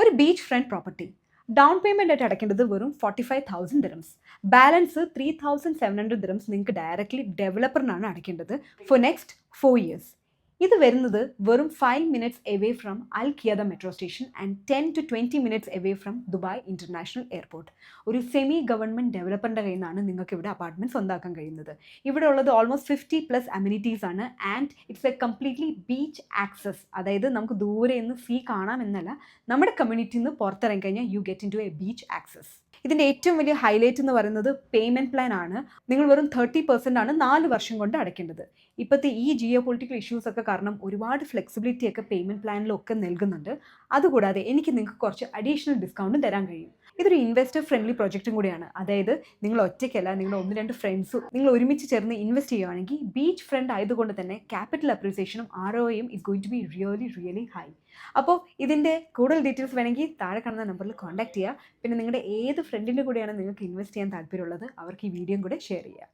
ഒരു beach front property. Down payment ആയിട്ട് അടയ്ക്കേണ്ടത് വെറും 45,000 ദിറംസ്. ബാലൻസ് 3,700 ദിറംസ് നിങ്ങൾക്ക് ഡയറക്റ്റ്ലി ഡെവലപ്പറിനാണ് അടയ്ക്കേണ്ടത് ഫോർ നെക്സ്റ്റ് 4 years. ഇത് വരുന്നത് വെറും 5 minutes away from Al Qiyadah metro station and 10 to 20 minutes away from Dubai international airport. ഒരു സെമി ഗവൺമെൻറ് ഡെവലപ്പറിൻ്റെ കയ്യിൽ നിന്നാണ് നിങ്ങൾക്ക് ഇവിടെ അപ്പാർട്ട്മെൻറ്റ് സ്വന്തമാക്കാൻ കഴിയുന്നത്. ഇവിടെ ഉള്ളത് ഓൾമോസ്റ്റ് 50+ അമ്യൂണിറ്റീസ് ആണ് and it's a completely beach access. അതായത് നമുക്ക് ദൂരെ നിന്ന് സീ കാണാം എന്നല്ല, നമ്മുടെ കമ്മ്യൂണിറ്റിയിൽ നിന്ന് പുറത്തിറങ്ങി കഴിഞ്ഞാൽ you get in to a beach access. ഇതിൻ്റെ ഏറ്റവും വലിയ ഹൈലൈറ്റ് എന്ന് പറയുന്നത് പേയ്മെൻറ്റ് പ്ലാൻ ആണ്. നിങ്ങൾ വെറും 30% ആണ് 4 വർഷം കൊണ്ട് അടയ്ക്കേണ്ടത്. ഇപ്പോഴത്തെ ഈ ജിയോ പൊളിറ്റിക്കൽ ഇഷ്യൂസ് ഒക്കെ കാരണം ഒരുപാട് ഫ്ലെക്സിബിലിറ്റി ഒക്കെ പേയ്മെൻറ്റ് പ്ലാനിലൊക്കെ നൽകുന്നുണ്ട്. അതുകൂടാതെ എനിക്ക് നിങ്ങൾക്ക് കുറച്ച് അഡീഷണൽ ഡിസ്കൗണ്ടും തരാൻ കഴിയും. ഇതൊരു ഇൻവെസ്റ്റർ ഫ്രണ്ട്ലി പ്രൊജക്റ്റും കൂടിയാണ്. അതായത് നിങ്ങൾ ഒറ്റയ്ക്കല്ല, നിങ്ങൾ 1-2 ഫ്രണ്ട്സും നിങ്ങൾ ഒരുമിച്ച് ചേർന്ന് ഇൻവെസ്റ്റ് ചെയ്യുകയാണെങ്കിൽ ബീച്ച് ഫ്രണ്ട് ആയതുകൊണ്ട് തന്നെ ക്യാപിറ്റൽ അപ്രീസിയേഷനും ROIയും is going to be really high. അപ്പോൾ ഇതിൻ്റെ കൂടുതൽ ഡീറ്റെയിൽസ് വേണമെങ്കിൽ താഴെ കാണുന്ന നമ്പറിൽ കോൺടാക്ട് ചെയ്യുക. പിന്നെ നിങ്ങളുടെ ഏത് ഫ്രണ്ടിൻ്റെ കൂടെയാണ് നിങ്ങൾക്ക് ഇൻവെസ്റ്റ് ചെയ്യാൻ താല്പര്യമുള്ളത് അവർക്ക് ഈ വീഡിയോയും കൂടെ ഷെയർ ചെയ്യുക.